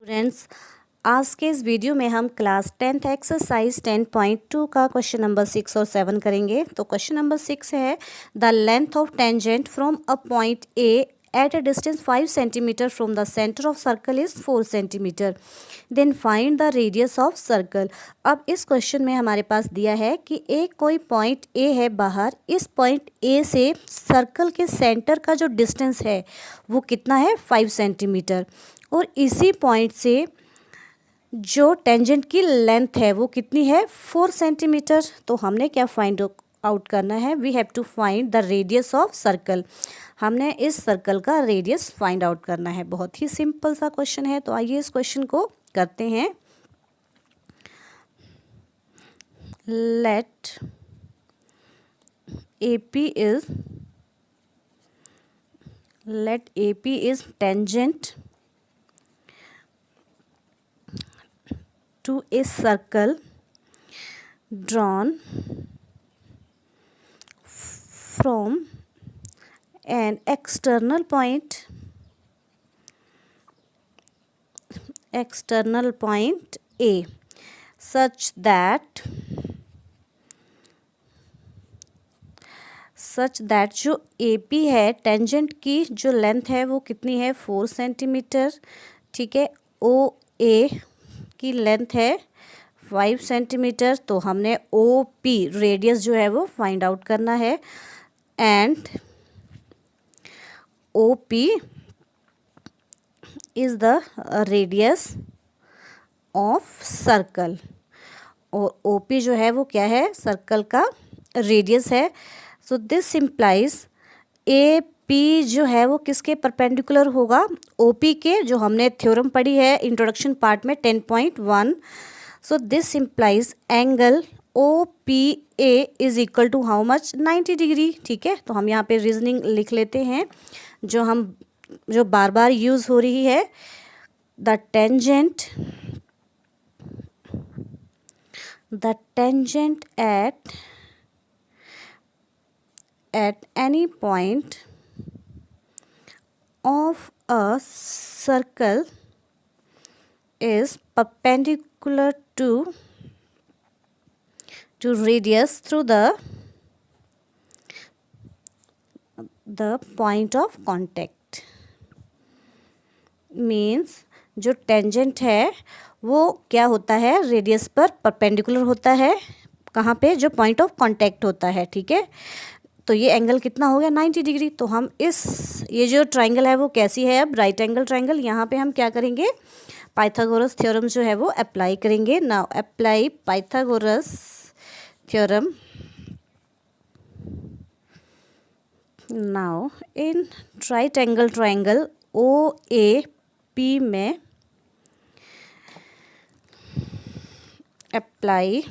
Students, आज के इस वीडियो में हम क्लास 10th एक्सरसाइज 10.2 का क्वेश्चन नंबर 6 और 7 करेंगे। तो क्वेश्चन नंबर 6 है the length of tangent from a point A at a distance 5 centimetre from the centre of circle is 4 centimetre, then find the radius of circle. अब इस question में हमारे पास दिया है कि एक कोई पॉइंट ए है बाहर, इस पॉइंट ए से सर्कल के सेंटर का जो डिस्टेंस है वो कितना है 5 सेंटीमीटर, और इसी पॉइंट से जो टेंजेंट की लेंथ है वो कितनी है 4 सेंटीमीटर। तो हमने क्या फाइंड आउट करना है, we have to find the radius of circle. हमने इस सर्कल का रेडियस फाइंड आउट करना है। बहुत ही सिंपल सा क्वेश्चन है, तो आइए इस क्वेश्चन को करते हैं। Let AP is tangent to a circle drawn from an external point A such that जो AP है, टेंजेंट की जो लेंथ है वो कितनी है 4 सेंटीमीटर, ठीक है। OA की लेंथ है 5 सेंटीमीटर, तो हमने OP रेडियस जो है वो फाइंड आउट करना है। And OP is the radius of circle, और OP जो है वो क्या है, सर्कल का रेडियस है। सो दिस इम्प्लाइज AP जो है वो किसके परपेंडिकुलर होगा, OP के, जो हमने थ्योरम पढ़ी है इंट्रोडक्शन पार्ट में 10.1। So this implies angle OPA is equal to how much 90 degree, ठीक है। तो हम यहाँ पे रीजनिंग लिख लेते हैं जो बार बार यूज़ हो रही है। The tangent at any point of a circle is perpendicular to radius through the point of contact। Means जो टेंजेंट है वो क्या होता है, रेडियस पर परपेंडिकुलर होता है। कहाँ पे, जो पॉइंट ऑफ कांटेक्ट होता है, ठीक है। तो ये एंगल कितना हो गया 90 डिग्री। तो हम ये जो ट्राइंगल है वो कैसी है, अब राइट एंगल ट्राइंगल। यहाँ पे हम क्या करेंगे, पाइथागोरस थ्योरम जो है वो अप्लाई करेंगे। Now apply Pythagoras theorem. Now in right angle triangle OAP में अप्लाई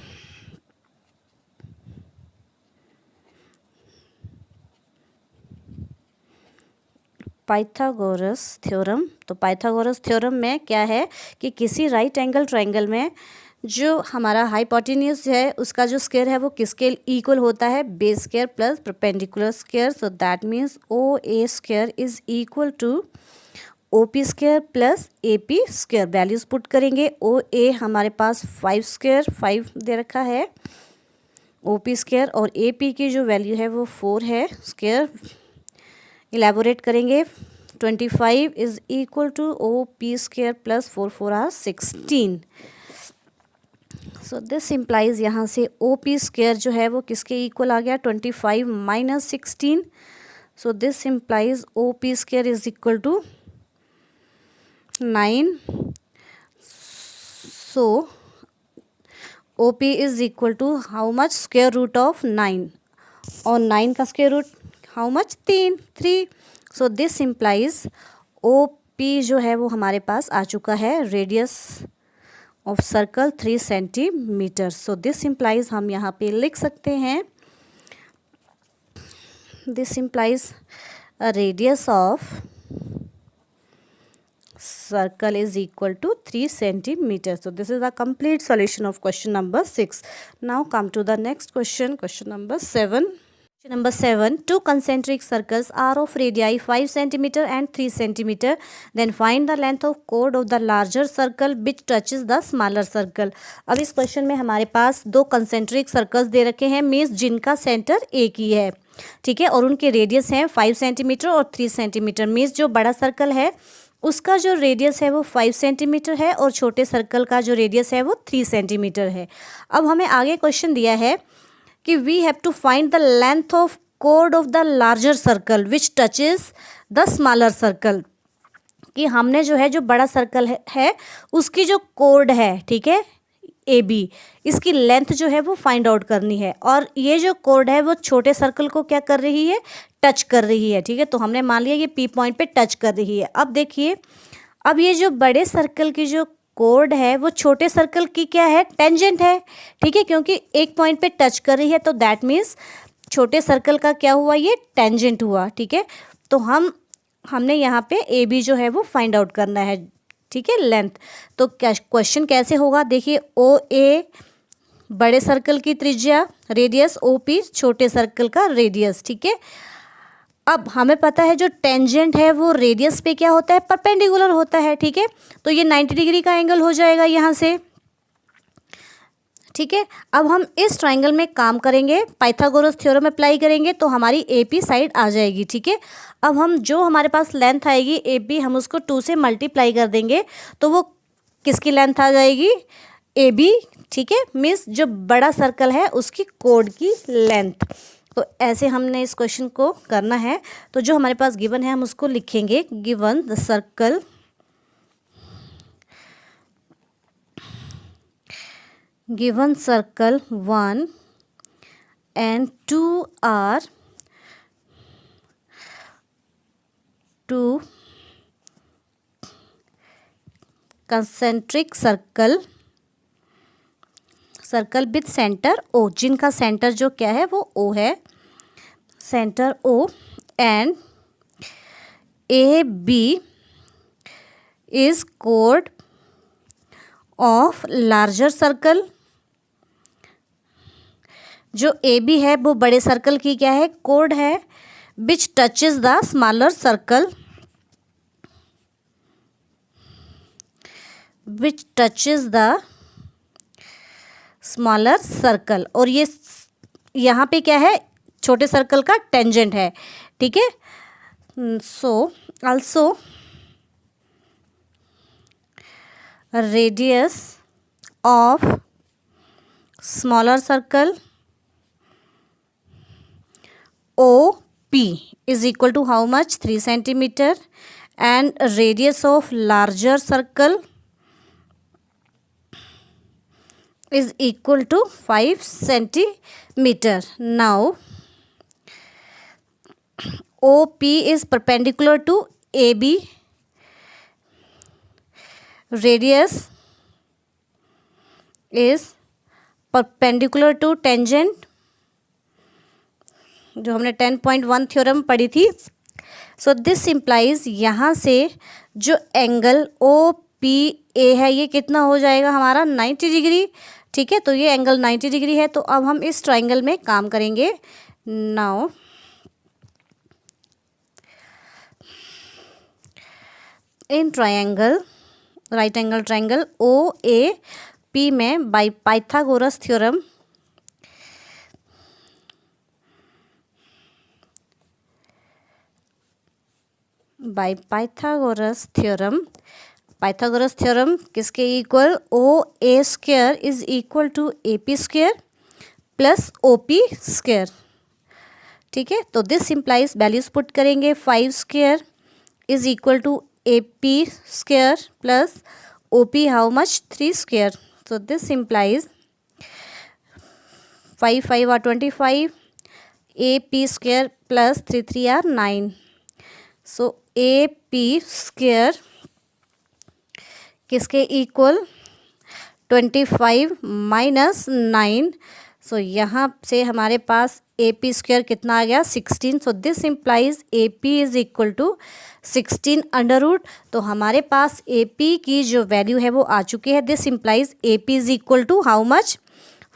पाइथागोरस थ्योरम। तो पाइथागोरस थ्योरम में क्या है कि किसी राइट एंगल ट्राइंगल में जो हमारा हाइपोटेन्यूज है उसका जो स्क्वायर है वो किसके इक्वल होता है, base square plus perpendicular square. So that means OA square is equal to OP square plus AP square. Values put करेंगे। OA हमारे पास 5 स्क्वायर 5 दे रखा है, OP स्क्वायर, और AP की जो वैल्यू है वो 4 है स्क्वायर। इलेबोरेट करेंगे। 25 is equal to OP square plus 4 4 are 16। So this implies यहाँ से OP स्क्वायर जो है वो किसके इक्वल आ गया, 25 minus 16। So this implies OP square is equal to 9। So OP is equal to how much, square root of 9, और 9 का square root how much, 3। So this implies OP जो है वो हमारे पास आ चुका है, radius of circle 3 centimetre. So this implies हम यहाँ पे लिख सकते हैं, this implies a radius of circle is equal to 3 centimeters. So this is the complete solution of question number 6. Now come to the next question, question number 7. Number 7. Two concentric circles are of radii 5 cm and 3 cm. Then find the length of chord of the larger circle which touches the smaller circle. अब इस question में हमारे पास दो concentric circles दे रखे हैं, means जिनका centre एक ही है, ठीक है, और उनके रेडियस हैं 5 सेंटीमीटर और 3 सेंटीमीटर। मीन्स जो बड़ा सर्कल है उसका जो रेडियस है वो 5 सेंटीमीटर है और छोटे सर्कल का जो रेडियस है वो 3 सेंटीमीटर है। अब हमें आगे क्वेश्चन दिया है कि we have to find the length of chord of the larger circle which touches the smaller circle, कि हमने जो है जो बड़ा सर्कल है उसकी जो chord है, ठीक है, ए बी, इसकी लेंथ जो है वो फाइंड आउट करनी है, और ये जो chord है वो छोटे सर्कल को क्या कर रही है, टच कर रही है, ठीक है। तो हमने मान लिया ये पी पॉइंट पे टच कर रही है। अब देखिए, अब ये जो बड़े सर्कल की जो कोड है वो छोटे सर्कल की क्या है, टेंजेंट है, ठीक है, क्योंकि एक पॉइंट पे टच कर रही है तो दैट मीन्स छोटे सर्कल का क्या हुआ, ये टेंजेंट हुआ, ठीक है। तो हमने यहाँ पे ए बी जो है वो फाइंड आउट करना है, ठीक है, लेंथ। तो क्वेश्चन कैसे होगा, देखिए, ओ ए बड़े सर्कल की त्रिज्या, रेडियस ओ पी छोटे सर्कल का रेडियस, ठीक है। अब हमें पता है जो टेंजेंट है वो रेडियस पे क्या होता है, परपेंडिकुलर होता है, ठीक है। तो ये 90 डिग्री का एंगल हो जाएगा यहाँ से, ठीक है। अब हम इस ट्राइंगल में काम करेंगे, पाइथागोरस थ्योरम अप्लाई करेंगे तो हमारी ए पी साइड आ जाएगी, ठीक है। अब हम जो हमारे पास लेंथ आएगी ए पी, हम उसको 2 से मल्टीप्लाई कर देंगे तो वो किसकी लेंथ आ जाएगी, ए बी, ठीक है, मीन्स जो बड़ा सर्कल है उसकी कोड की लेंथ। तो ऐसे हमने इस क्वेश्चन को करना है। तो जो हमारे पास गिवन है हम उसको लिखेंगे, given the circle given circle 1 and 2 are two concentric circle with centre O, जिनका सेंटर जो क्या है वो ओ है, centre O, and A B is कोड ऑफ लार्जर सर्कल, जो ए बी है वो बड़े सर्कल की क्या है, कोड है, विच touches the smaller circle, which touches the smaller circle, और ये यहाँ पे क्या है, छोटे सर्कल का टेंजेंट है, ठीक है। So also radius of smaller circle O P is equal to how much, 3 centimetre, and radius of larger circle is equal to 5 centimeter. Now OP is perpendicular to AB, radius is perpendicular to tangent, जो हमने 10.1 theorem पढ़ी थी। सो this implies यहाँ से जो angle O P A है ये कितना हो जाएगा हमारा, 90 डिग्री, ठीक है। तो ये एंगल 90 डिग्री है। तो अब हम इस ट्राइंगल में काम करेंगे। Now in triangle, right angle triangle O A P में by Pythagoras theorem Pythagoras theorem किसके equal, O A square is equal to A P square plus O P square, ठीक है। तो दिस इम्प्लाइज वैल्यूज पुट करेंगे, 5 square is equal to A P square plus O P how much, 3 square. So this implies 5 5 are 25, A P square plus 3 3 are 9। So A P square किसके equal, 25 minus 9। So यहाँ से हमारे पास ए P square कितना आ गया, 16। So this implies A P is equal to 16 under root. तो हमारे पास A P की जो वैल्यू है वो आ चुकी है। This implies A P is equal to how much,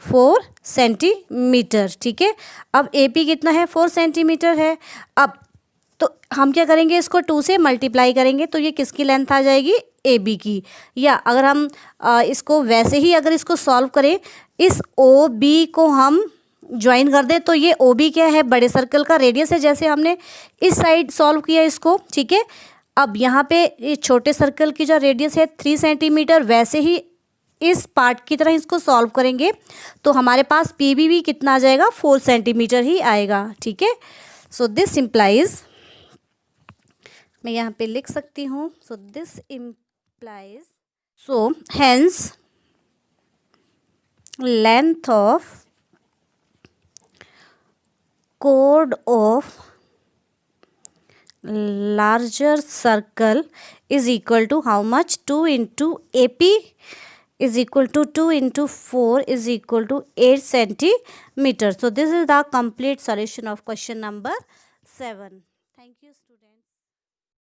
4 centimetre. ठीक है, अब AP कितना है 4 सेंटीमीटर है। अब तो हम क्या करेंगे, इसको 2 से मल्टीप्लाई करेंगे तो ये किसकी लेंथ आ जाएगी, AB की। या अगर हम इसको वैसे ही अगर इसको सॉल्व करें, इस OB को हम ज्वाइन कर दे तो ये OB क्या है, बड़े सर्कल का रेडियस है, जैसे हमने इस साइड सॉल्व किया इसको। ठीक है, अब यहाँ पे ये छोटे सर्कल की जो रेडियस है 3 सेंटीमीटर, वैसे ही इस पार्ट की तरह इसको सॉल्व करेंगे तो हमारे पास PB भी कितना आ जाएगा, 4 सेंटीमीटर ही आएगा। ठीक है, सो दिस इम्प्लाइज, मैं यहाँ पे लिख सकती हूँ, सो this implies, so hence length of chord of larger circle is equal to how much, 2 into AP is equal to 2 into 4 is equal to 8 centimeter. So this is the complete solution of question number 7. Thank you.